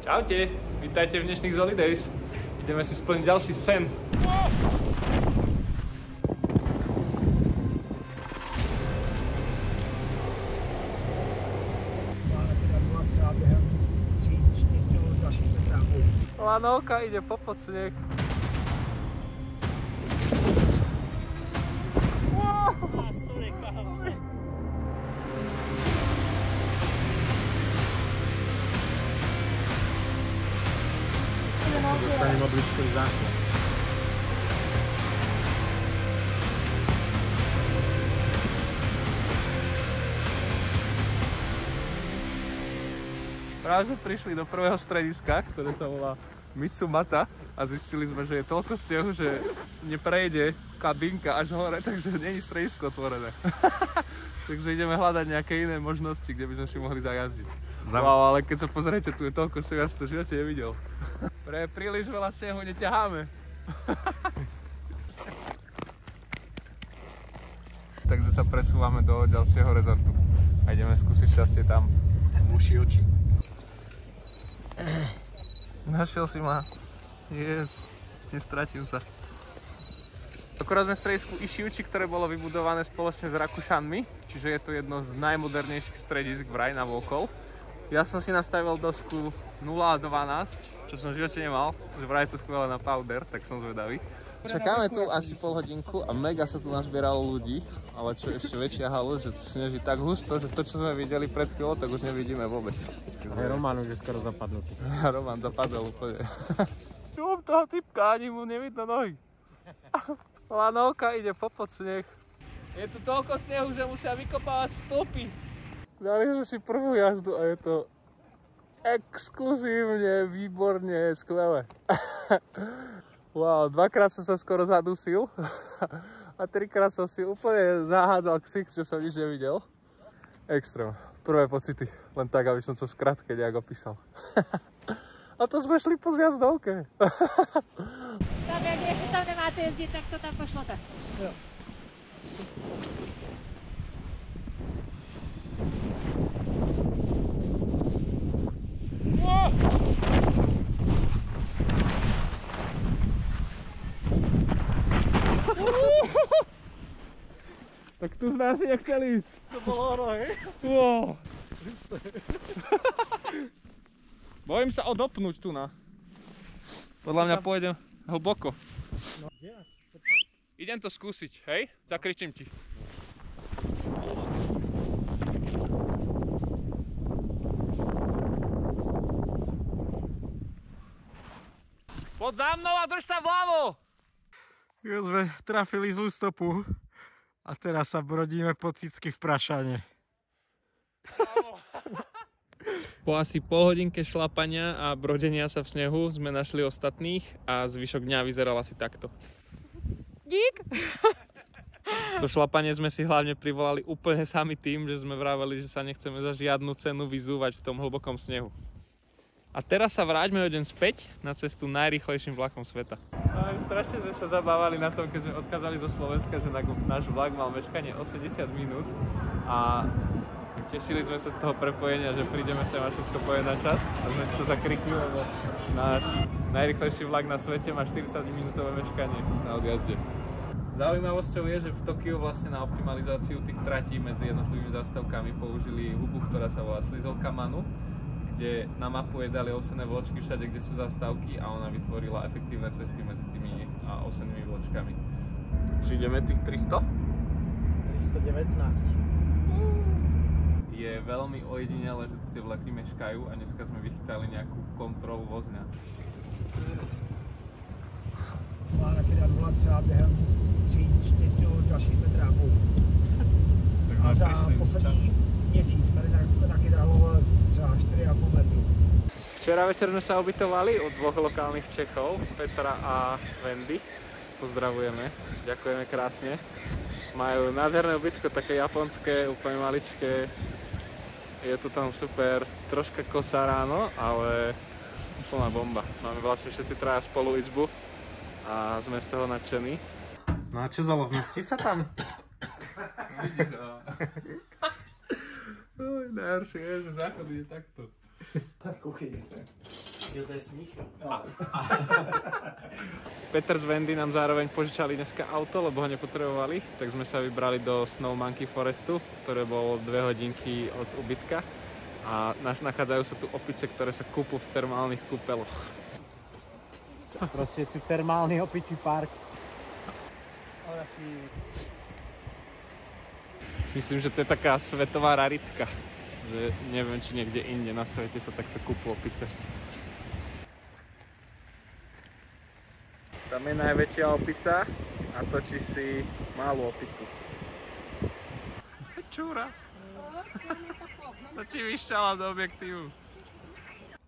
Čaute, vítajte v dnešných Zolidays. Ideme si splniť ďalší sen. Lanovka ide popod sneh. Sorry, kámo. Dostanem obličkový záchod. Práve sme prišli do prvého strediska, ktoré sa volá Mitsumata a zistili sme, že je toľko snehu, že neprejde kabinka až hore, takže nie je stredisko otvorené. Takže ideme hľadať nejaké iné možnosti, kde by sme si mohli zajazdiť. Wow, ale keď sa pozriete, tu je toľko snehu, ja si to v živote nevidel. Pre príliš veľa snehu neťaháme. Takže sa presúvame do ďalšieho rezortu a ideme skúsiť šťastie tam. Muši oči. Našiel si ma. Yes, nestratím sa. Akorát sme v stredisku Ishiuchi, ktoré bolo vybudované spoločne s Rakúšanmi, čiže je to jedno z najmodernejších stredisk vraj na vôkol. Ja som si nastavil dosku 0-12, čo som v živote nemal, že vraj je to skvelé na powder, tak som zvedavý. Čakáme tu asi pol hodinku a mega sa tu nazbieralo ľudí, ale čo ešte väčšia halus, že sneží tak husto, že to, čo sme videli pred chvíľou, tak už nevidíme vôbec. Aj Roman už je skoro zapadnutý. Roman zapadol úplne. Tu mám toho typka, ani mu nevidno nohy. Lanovka ide popod sneh. Je tu toľko snehu, že musia vykopávať stopy. Dali sme si prvú jazdu a je to exkluzívne, výborne, skvelé. Wow, dvakrát som sa skoro zadusil a trikrát som si úplne zahádzal ksicht, že som nič nevidel. Extrém. Prvé pocity, len tak, aby som to v skratke nejak opísal. A to sme šli po zjazdovke. Tam, jak tam nemáte jezdit, tak to tam pošlete. Jo. Tak tu sme asi nechceli ísť. To bolo ono, hej? Wow. Bojím sa odopnúť tu na. Podľa mňa pôjdem hlboko. No, kde? Idem to skúsiť, hej? Zakričím ti. Poď za mnou a drž sa vľavo! Jo, sme trafili zlú stopu a teraz sa brodíme po cicky v Prašane. Po asi pol hodinke šlapania a brodenia sa v snehu sme našli ostatných a zvyšok dňa vyzeral asi takto. Dík! To šlapanie sme si hlavne privolali úplne sami tým, že sme vraveli, že sa nechceme za žiadnu cenu vyzúvať v tom hlbokom snehu. A teraz sa vráťme o deň späť na cestu najrýchlejším vlakom sveta. No, strašne sme sa zabávali na tom, keď sme odchádzali zo Slovenska, že náš vlak mal meškanie 80 minút a tešili sme sa z toho prepojenia, že prídeme sem a všetko poje na čas a sme si to zakrikli, lebo náš najrýchlejší vlak na svete má 40-minútové meškanie na odjazde. Zaujímavosťou je, že v Tokiu vlastne na optimalizáciu tých tratí medzi jednotlivými zastávkami použili hubu, ktorá sa volá slizovka Manu, kde na mapu dali ovsené vločky všade, kde sú zastávky a ona vytvorila efektívne cesty medzi tými ovsenými vločkami. Prídeme tých 300? 319. Je veľmi ojedinelé, že tie vlaky meškajú a dneska sme vychytali nejakú kontrolu vozňa. Vláda dal vlak třeba během 3-4 minut dalších metráků. A za poslední měsíc tady nakydalo třeba 4,5 metru. Včera večer sme sa ubytovali u dvoch lokálnych Čechov, Petra a Wendy. Pozdravujeme, ďakujeme krásne. Majú nádherné ubytko, také japonské, úplne maličké. Je to tam super, troška kosa ráno, ale úplná bomba. Máme vlastne všetci traja spolu izbu a sme z toho nadšení. No a čo Zalo, vmestí sa tam? Vidíš, najhoršie je, že záchod je takto. Tak kuchyň. Jo, to je sníh, jo. Peter z Wendy nám zároveň požičali dneska auto, lebo ho nepotrebovali, tak sme sa vybrali do Snow Monkey Forestu, ktoré bolo 2 hodinky od ubytka. A nachádzajú sa tu opice, ktoré sa kúpu v termálnych kúpeloch. Proste tu termálny opičí park. Myslím, že to je taká svetová raritka, že neviem, či niekde inde na svete sa takto kúpu opice. Tam je najväčšia opica a točí si malú opicu. Čúra! To ti vyšťala do objektívu.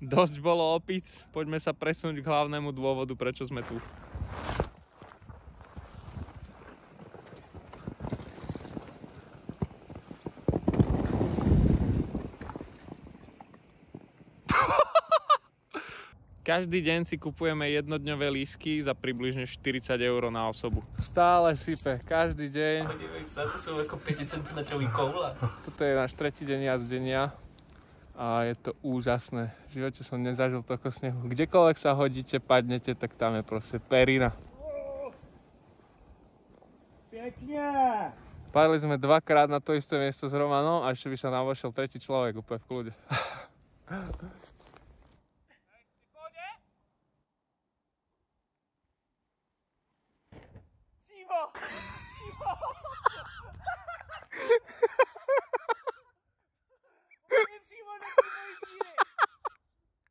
Dosť bolo opic, poďme sa presunúť k hlavnému dôvodu, prečo sme tu. Každý deň si kupujeme jednodňové lístky za približne 40 € na osobu. Stále sype, každý deň. Podívej sa, to sú ako 5 cm koule. Toto je náš 3. deň jazdenia a je to úžasné. V živote som nezažil toľko snehu. Kdekoľvek sa hodíte, padnete, tak tam je proste perina. Pekne! Padli sme 2-krát na to isté miesto s Romanom a ešte by sa nám vošiel 3. človek úplne v kľude.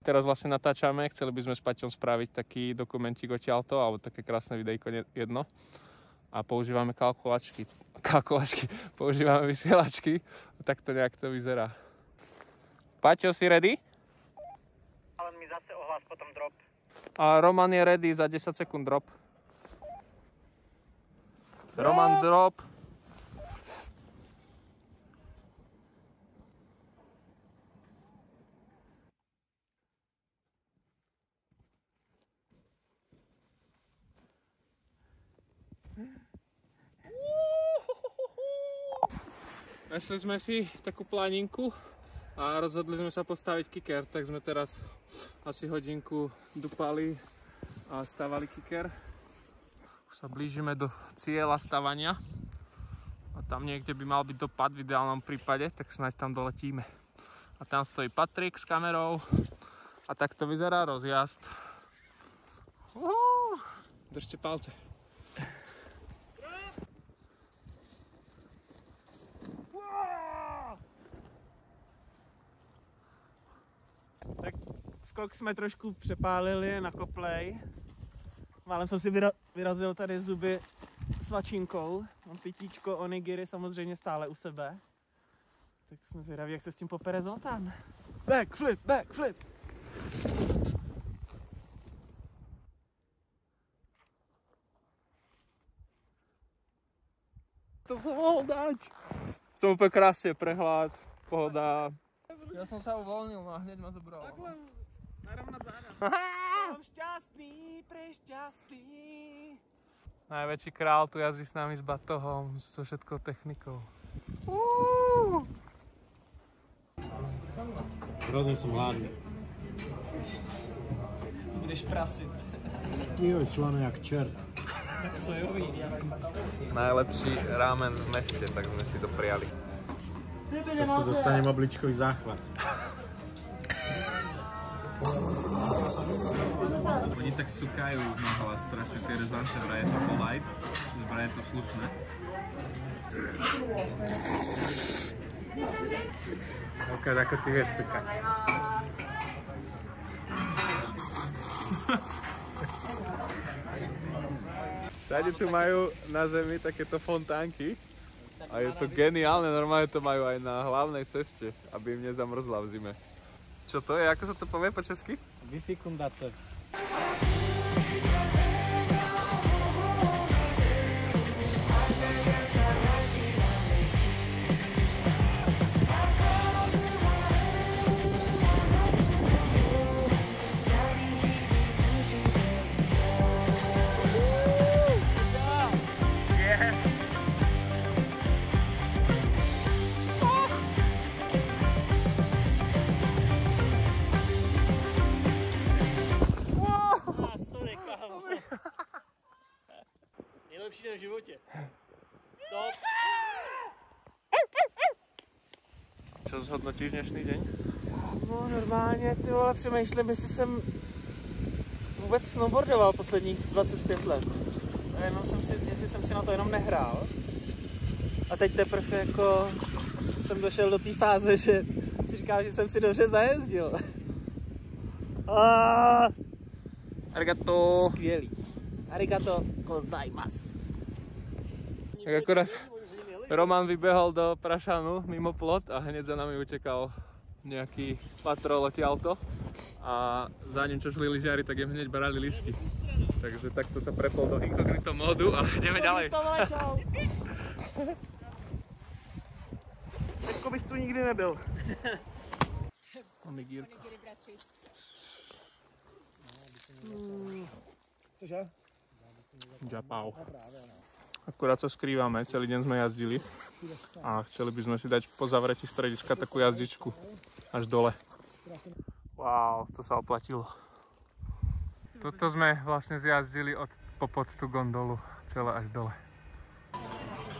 Teraz vlastne natáčame, chceli by sme s Paťom spraviť taký dokumentík odtiaľto, alebo také krásne videjko jedno. A používame používame vysielačky, tak to nejak to vyzerá. Paťo, si ready? Ale mi zase ohlas potom drop. A Roman je ready za 10 sekúnd drop. Roman drop. Našli sme si takú planinku a rozhodli sme sa postaviť kicker, tak sme teraz asi hodinku dupali a stavali kicker. Už sa blížime do cieľa stavania a tam niekde by mal byť dopad v ideálnom prípade, tak snáď tam doletíme. A tam stojí Patrik s kamerou a takto vyzerá rozjazd. Držte palce. Tak skok jsme trošku přepálili na koplej. Málem jsem si vyrazil tady zuby s vačinkou. Mám pitíčko onigiri samozřejmě stále u sebe. Tak jsme zvědaví, jak se s tím popere Zoltán. Backflip, backflip! To som mohol dať. Som úplne krásne, prehľad, pohoda. Ja som sa uvoľnil a hneď ma zobral. Takhle, narovnat záda. Som šťastný, prešťastný. Najväčší král tu jazdí s nami s batohom, so všetkou technikou. Hrozne som hladný. Budeš prasit. Jo, člano jak čert. Najlepší rámen v meste, tak sme si to prijali. Tak tu dostanem obličkový záchvat. Oni tak sukajú na hlas strašne tie rezance, vraj je to polite, vraj je to slušné. Ukáž, ako ty vieš sukať. Všade tu majú na zemi takéto fontánky a je to geniálne, normálne to majú aj na hlavnej ceste, aby im nezamrzla v zime. Čo to je? Ako sa to povie po česky? Vyfikundace. nejlepší den v životě. Top. Čo zhodnotíš dnešný deň? No normálně, ty vole, přemýšlím, jestli jsem vůbec snowboardoval posledních 25 let. A jenom jestli jsem si na to jenom nehrál. A teď teprve jako jsem došel do té fáze, že si říkám, že jsem si dobře zajezdil. Arigato. Skvělý. Arigato gozaimasu. Tak akorát Roman vybehol do Prašanu mimo plot a hneď za nami utekal nejaký patrol odtiaľto. A za ním, čo šli lyžiari, tak im hneď brali lístky. Takže takto sa prepol do inkognito módu a ideme ďalej. Jako bych tu nikdy nebyl. Onigírka. Cože? Japau. Akurát sa skrývame, celý deň sme jazdili a chceli by sme si dať po zavretí strediska takú jazdičku až dole. Wow, to sa oplatilo. Toto sme vlastne zjazdili popod tú gondolu celé až dole.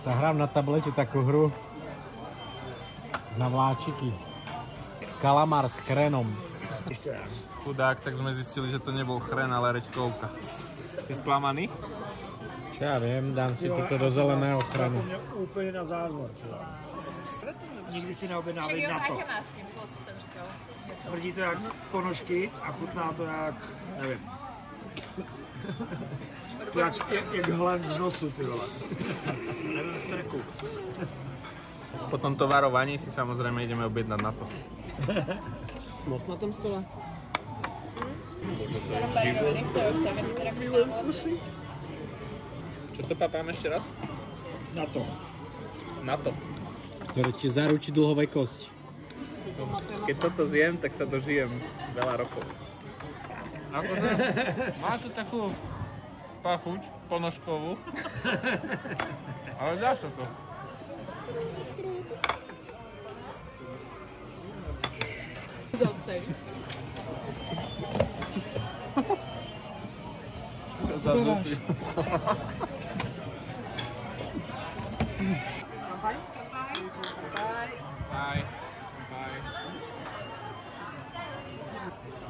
Zahrám na tablete takú hru na vláčiky. Kalamár s chrenom. Chudák, tak sme zistili, že to nebol chren, ale reďkovka. Si sklamaný? Čo ja viem, dám si toto do zeleného chrenu. Úplně na zázvor. Nikdy si neobjednávej na to. Smrdí to jak ponožky a chutná to jak, nevím. To jak hlen z nosu, ty vole. Nevím z krku. Po tomto varovaní si samozrejme ideme objednať na to. Moc na tom stole? Čo to papám ešte raz? Na to. Na to. Ktoré ti zaručí dlhovekosť. Keď toto zjem, tak sa dožijem veľa rokov. Akože má to takú pachuť ponožkovú, ale dá sa to.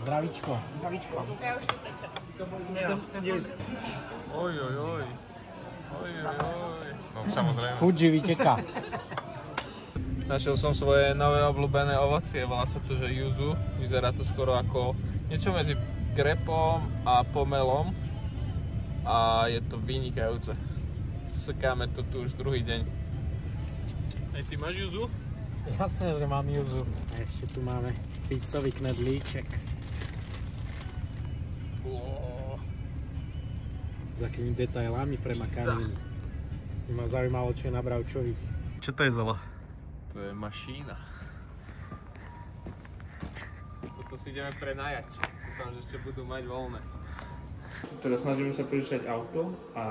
Zdravíčko. Zdravíčko. Oj. No samozrejme. Fuji vyteká. Našiel som svoje nové obľúbené ovocie, volá sa to, že yuzu. Vyzerá to skoro ako niečo medzi grepom a pomelom. A je to vynikajúce. Sekáme to tu už druhý deň. Hej, ty máš yuzu? Jasné, že mám yuzu. A ešte tu máme pizzový knedlíček. S akými detailami premakaný. Ma zaujímalo, čo je na bravčových. Čo to je zelo? To je mašína. Toto si ideme prenajať. Dúfam, že ešte budú mať voľné. Teda snažíme sa požičať auto a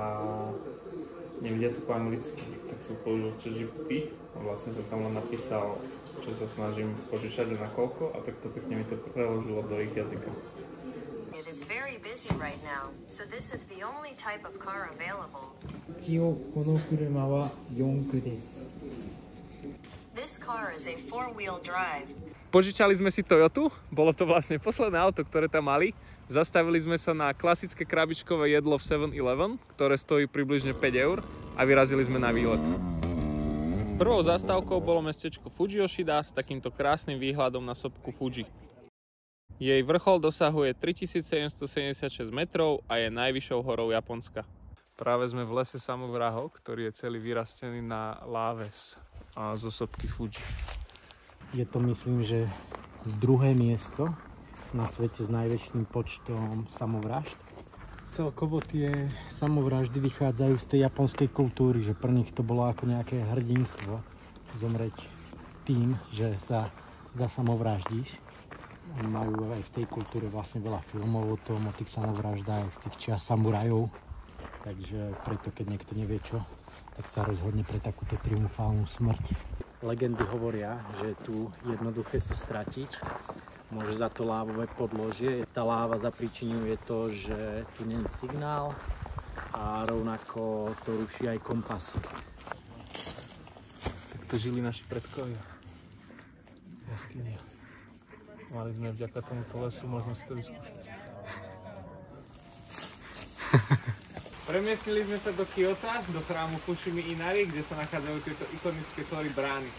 nevedia to po anglicky, tak som použil ChatGPT a vlastne som tam len napísal, čo sa snažím požičať a na koľko a tak to pekne mi to preložilo do ich jazyka. It is very busy right now, so this is the only type of car available. This car is a four-wheel drive. Požičali sme si Toyotu, bolo to vlastne posledné auto, ktoré tam mali. Zastavili sme sa na klasické krabičkové jedlo v 7-Eleven, ktoré stojí približne 5 eur a vyrazili sme na výlet. Prvou zastávkou bolo mestečko Fujiyoshida s takýmto krásnym výhľadom na sopku Fuji. Jej vrchol dosahuje 3776 metrov a je najvyššou horou Japonska. Práve sme v lese samovrahov, ktorý je celý vyrastený na láve zo sopky Fuji. Je to, myslím, že druhé miesto na svete s najväčším počtom samovražd. Celkovo tie samovraždy vychádzajú z tej japonskej kultúry, že pre nich to bolo ako nejaké hrdinstvo zomreť tým, že sa zasamovraždíš. Majú aj v tej kultúre vlastne veľa filmov o tom, o tých samovraždách z tých čias samurajov. Takže preto, keď niekto nevie čo, tak sa rozhodne pre takúto triumfálnu smrť. Legendy hovoria, že je tu jednoduché sa stratiť. Môže za to lávové podložie. Tá láva zapričinuje to, že tu nie je signál a rovnako to ruší aj kompas. To žili naši predkovia. Jaskynia. Mali sme vďaka tomuto lesu možnosť to vyskúšať. Premiestnili sme sa do Kyoto, do chrámu Fushimi Inari, kde sa nachádzajú tieto ikonické tory brány.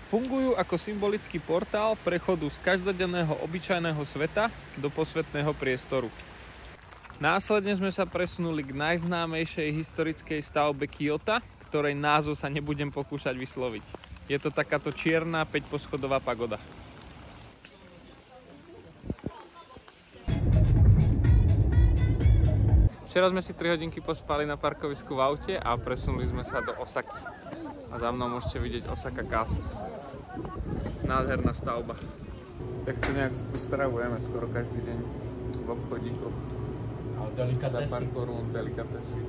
Fungujú ako symbolický portál prechodu z každodenného obyčajného sveta do posvetného priestoru. Následne sme sa presunuli k najznámejšej historickej stavbe Kyoto, ktorej názov sa nebudem pokúšať vysloviť. Je to takáto čierna 5-poschodová pagoda. Včera sme si 3 hodinky pospali na parkovisku v aute a presunuli sme sa do Osaky. A za mnou môžete vidieť Osaka Castle. Nádherná stavba. Takto nejak sa tu stravujeme skoro každý deň v obchodíkoch. Za pár korún delikatesy.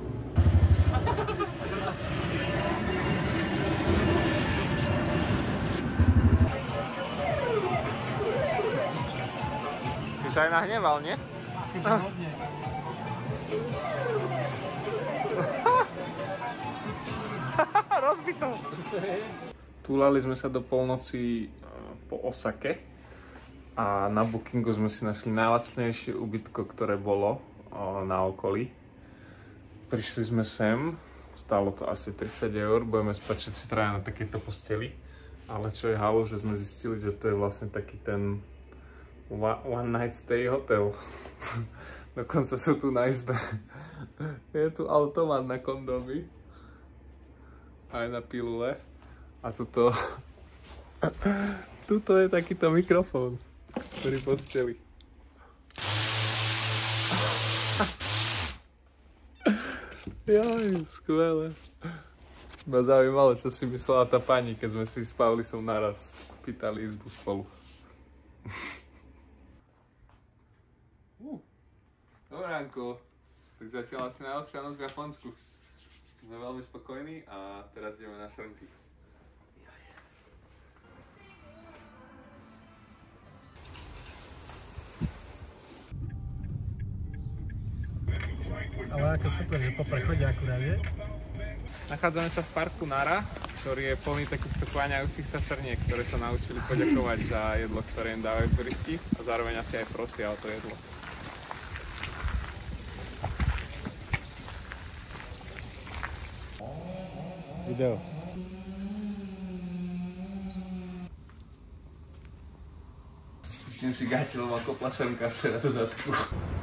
Si sa aj nahneval, nie? Rozbitú. Túlali sme sa do polnoci po Osake a na Bookingu sme si našli najlacnejšie ubytko, ktoré bolo na okolí. Prišli sme sem, stálo to asi 30 €, budeme spať všetci traja na takéto posteli. Ale čo je halu, že sme zistili, že to je vlastne taký ten one night stay hotel. Dokonca sú tu na izbe. Je tu automat na kondómy. Aj na pilule. A tuto je takýto mikrofón, ktorý posteli. Jaj, skvelé. Ma zaujímalo, čo si myslela tá pani, keď sme si s Paulisom naraz pýtali izbu spolu. Dobránko. Tak zatiaľ asi najlepšia noc v Japonsku. Sme veľmi spokojní a teraz ideme na srnky. Ale ako super, že po prechode akurát je. Nachádzame sa v parku Nara, ktorý je plný takýchto kláňajúcich sa srniek, ktoré sa naučili poďakovať za jedlo, ktoré im dávajú turisti a zároveň asi aj prosia o to jedlo. Video. Pustím si gati, lebo kopla srnka včera do zadku.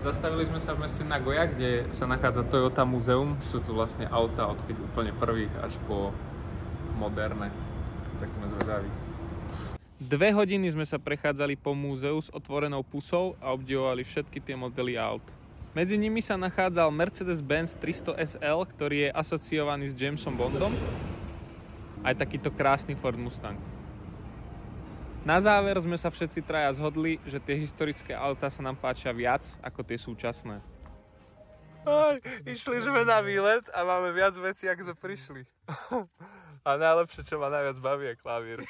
Zastavili sme sa v meste Nagoya, kde sa nachádza Toyota Muzeum. Sú tu vlastne auta od tých úplne prvých až po moderné. Tak sme zvedaví. 2 hodiny sme sa prechádzali po múzeu s otvorenou pusou a obdivovali všetky tie modely aut. Medzi nimi sa nachádzal Mercedes-Benz 300 SL, ktorý je asociovaný s Jamesom Bondom. Aj takýto krásny Ford Mustang. Na záver sme sa všetci traja zhodli, že tie historické autá sa nám páčia viac ako tie súčasné. Išli sme na výlet a máme viac vecí, ako sme prišli. A najlepšie, čo ma najviac baví, je klavír.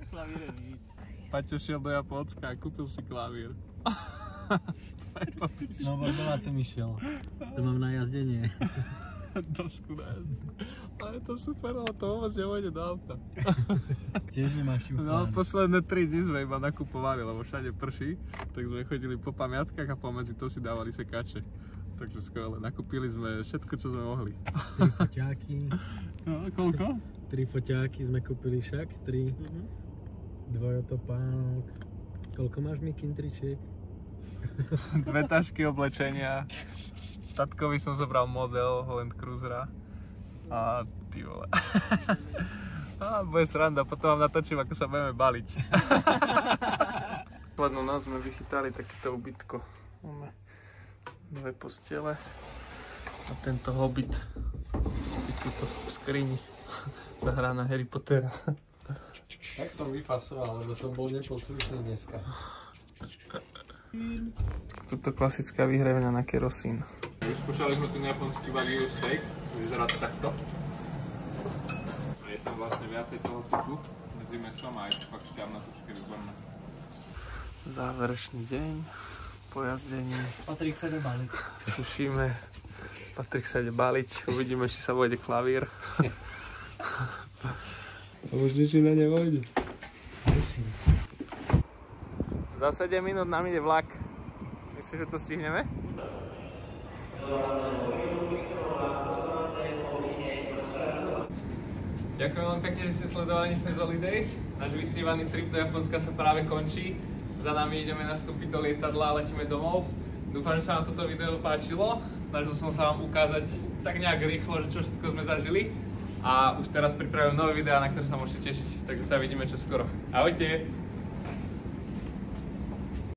Klavír je víc. Paťo šiel do Japonska a kúpil si klavír. No, veľa som išiel. To mám na jazdenie. Dosku ne. Ale je to super, ale to vôbec nevojde do auta. Tiež nemáš tým No, posledné 3 dni sme iba nakupovali, lebo všade prší. Tak sme chodili po pamiatkách a pomedzi to si dávali sekače. Takže skvelé. Nakúpili sme všetko, čo sme mohli. 3 foťáky. No, koľko? 3 foťáky sme kúpili však. 3. Dvojotopánok. Koľko máš, Mikin, tričiek? 2 tašky oblečenia. Tatkovi som zobral model Land Cruisera. A ty vole. A bude sranda, potom vám natočím, ako sa budeme baliť. Poslednú noc sme vychytali takéto ubytko. Máme 2 postele. A tento hobbit spí tuto v skrini. Zahrá na Harry Pottera. Tak som vyfasoval, lebo som bol neposlušný dneska. Tuto klasická výhrevňa na kerosín. Vyskúšali sme ten japonský wagyu steak, vyzerá to takto. A je tam vlastne viacej toho tuku medzi mesom a je to fakt šťavnatúčke výborné. Záverečný deň, po jazdení. Patrik sa do balík. Sušíme Patrik sa ide baliť, uvidíme, či sa vojde klavír. A možno, či na ne vojde. Za 7 minút nám ide vlak. Myslíš, že to stihneme? Ďakujem veľmi pekne, že ste sledovali Instant Holidays. Náš vysnívaný trip do Japonska sa práve končí. Za nami ideme nastúpiť do lietadla a letíme domov. Dúfam, že sa vám toto video páčilo. Snažil som sa vám ukázať tak nejak rýchlo, že čo všetko sme zažili. A už teraz pripravujem nové videá, na ktoré sa môžete tešiť. Takže sa vidíme čoskoro. Ahojte!